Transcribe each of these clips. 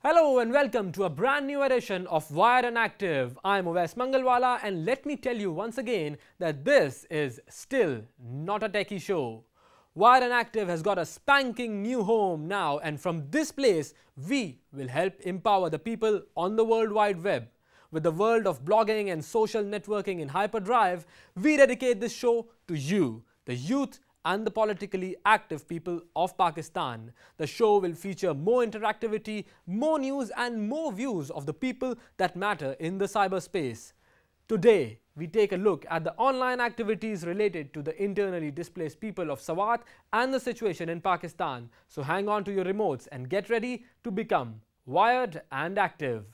Hello and welcome to a brand new edition of Wired and Active. I'm Awab Mangalwala and let me tell you once again that this is still not a techie show. Wired and Active has got a spanking new home now, and from this place we will help empower the people on the World Wide Web. With the world of blogging and social networking in hyperdrive, we dedicate this show to you, the youth and the politically active people of Pakistan. The show will feature more interactivity, more news and more views of the people that matter in the cyberspace. Today, we take a look at the online activities related to the internally displaced people of Swat and the situation in Pakistan. So hang on to your remotes and get ready to become wired and active.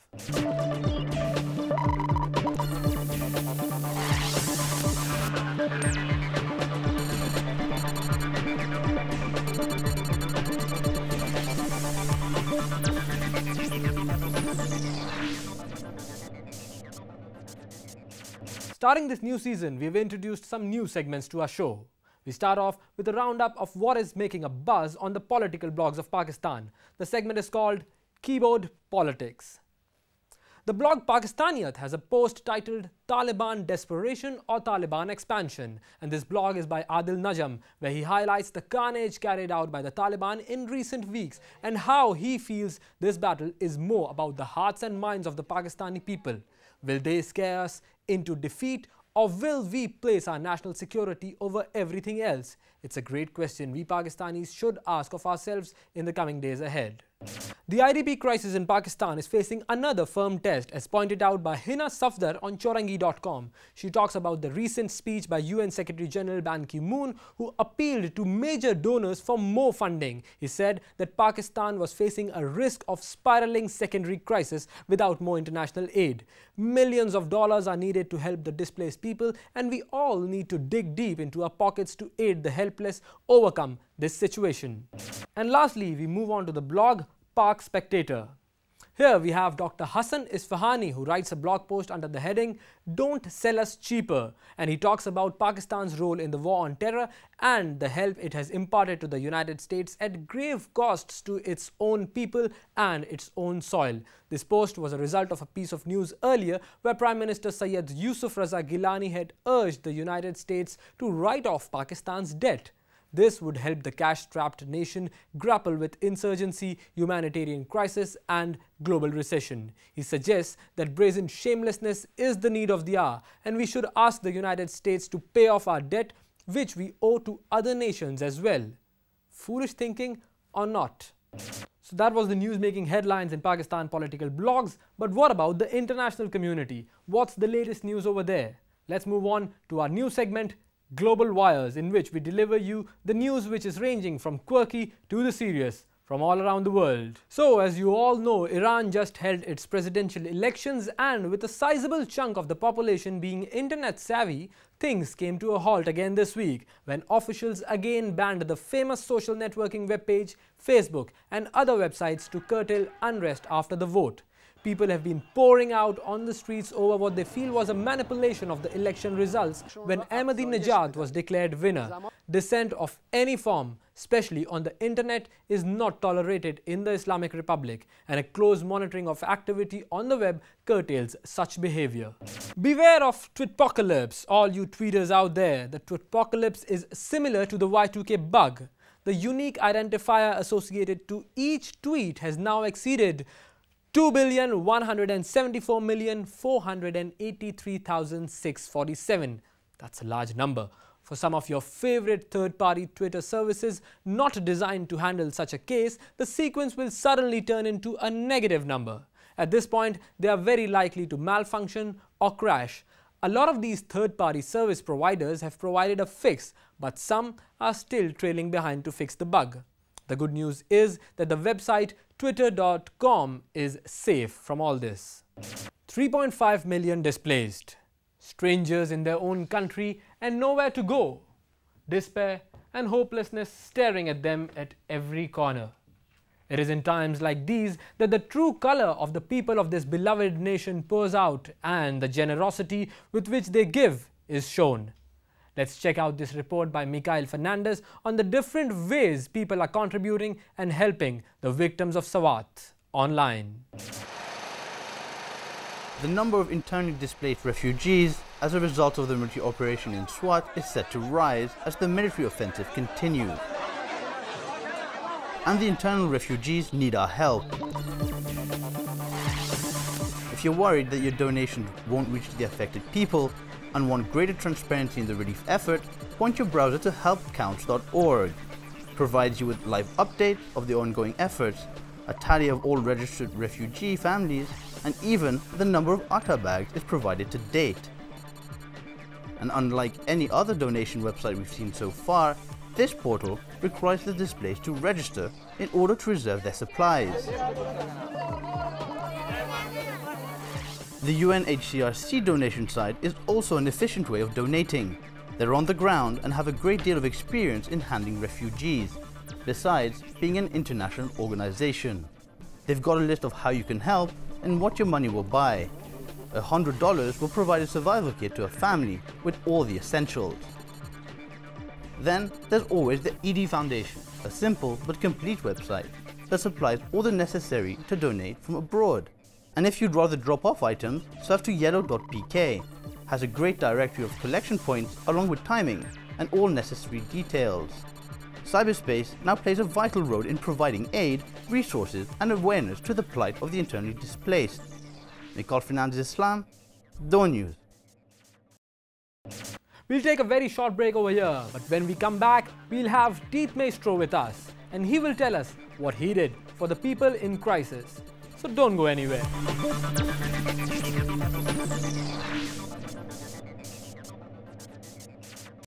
Starting this new season, we've introduced some new segments to our show. We start off with a roundup of what is making a buzz on the political blogs of Pakistan. The segment is called Keyboard Politics. The blog Pakistaniyat has a post titled Taliban Desperation or Taliban Expansion, and this blog is by Adil Najam, where he highlights the carnage carried out by the Taliban in recent weeks and how he feels this battle is more about the hearts and minds of the Pakistani people. Will they scare us into defeat, or will we place our national security over everything else? It's a great question we Pakistanis should ask of ourselves in the coming days ahead. The IDB crisis in Pakistan is facing another firm test, as pointed out by Hina Safdar on Chaurangi.com. She talks about the recent speech by UN Secretary General Ban Ki-moon, who appealed to major donors for more funding. He said that Pakistan was facing a risk of spiraling secondary crisis without more international aid. Millions of dollars are needed to help the displaced people, and we all need to dig deep into our pockets to aid the helpless overcome this situation. And lastly, we move on to the blog Pak Spectator. Here we have Dr. Hassan Isfahani, who writes a blog post under the heading Don't Sell Us Cheaper, and he talks about Pakistan's role in the war on terror and the help it has imparted to the United States at grave costs to its own people and its own soil. This post was a result of a piece of news earlier where Prime Minister Syed Yusuf Raza Gilani had urged the United States to write off Pakistan's debt. This would help the cash-strapped nation grapple with insurgency, humanitarian crisis and global recession. He suggests that brazen shamelessness is the need of the hour, and we should ask the United States to pay off our debt, which we owe to other nations as well. Foolish thinking or not? So that was the news-making headlines in Pakistan political blogs. But what about the international community? What's the latest news over there? Let's move on to our new segment, Global Wires, in which we deliver you the news which is ranging from quirky to the serious from all around the world. So, as you all know, Iran just held its presidential elections, and with a sizable chunk of the population being internet savvy, things came to a halt again this week when officials again banned the famous social networking webpage Facebook and other websites to curtail unrest after the vote. People have been pouring out on the streets over what they feel was a manipulation of the election results when Ahmadinejad was declared winner. Dissent of any form, especially on the internet, is not tolerated in the Islamic Republic, and a close monitoring of activity on the web curtails such behavior. Beware of Twitpocalypse, all you tweeters out there. The Twitpocalypse is similar to the Y2K bug. The unique identifier associated to each tweet has now exceeded 2,174,483,647. That's a large number. For some of your favorite third-party Twitter services not designed to handle such a case, the sequence will suddenly turn into a negative number. At this point, they are very likely to malfunction or crash. A lot of these third-party service providers have provided a fix, but some are still trailing behind to fix the bug. The good news is that the website twitter.com is safe from all this. 3.5 million displaced. Strangers in their own country and nowhere to go. Despair and hopelessness staring at them at every corner. It is in times like these that the true color of the people of this beloved nation pours out, and the generosity with which they give is shown. Let's check out this report by Mikhail Fernandez on the different ways people are contributing and helping the victims of Swat online. The number of internally displaced refugees as a result of the military operation in Swat is set to rise as the military offensive continues. And the internal refugees need our help. If you're worried that your donations won't reach the affected people and want greater transparency in the relief effort, point your browser to helpcounts.org. It provides you with live updates of the ongoing efforts, a tally of all registered refugee families, and even the number of atta bags is provided to date. And unlike any other donation website we've seen so far, this portal requires the displaced to register in order to reserve their supplies. The UNHCR donation site is also an efficient way of donating. They're on the ground and have a great deal of experience in handling refugees, besides being an international organization. They've got a list of how you can help and what your money will buy. $100 will provide a survival kit to a family with all the essentials. Then there's always the ED Foundation, a simple but complete website that supplies all the necessary to donate from abroad. And if you'd rather drop off items, surf to yellow.pk. Has a great directory of collection points along with timing and all necessary details. Cyberspace now plays a vital role in providing aid, resources and awareness to the plight of the internally displaced. Nicole Fernandez Islam, DawnNews. We'll take a very short break over here, but when we come back, we'll have Teeth Maestro with us, and he will tell us what he did for the people in crisis. So don't go anywhere.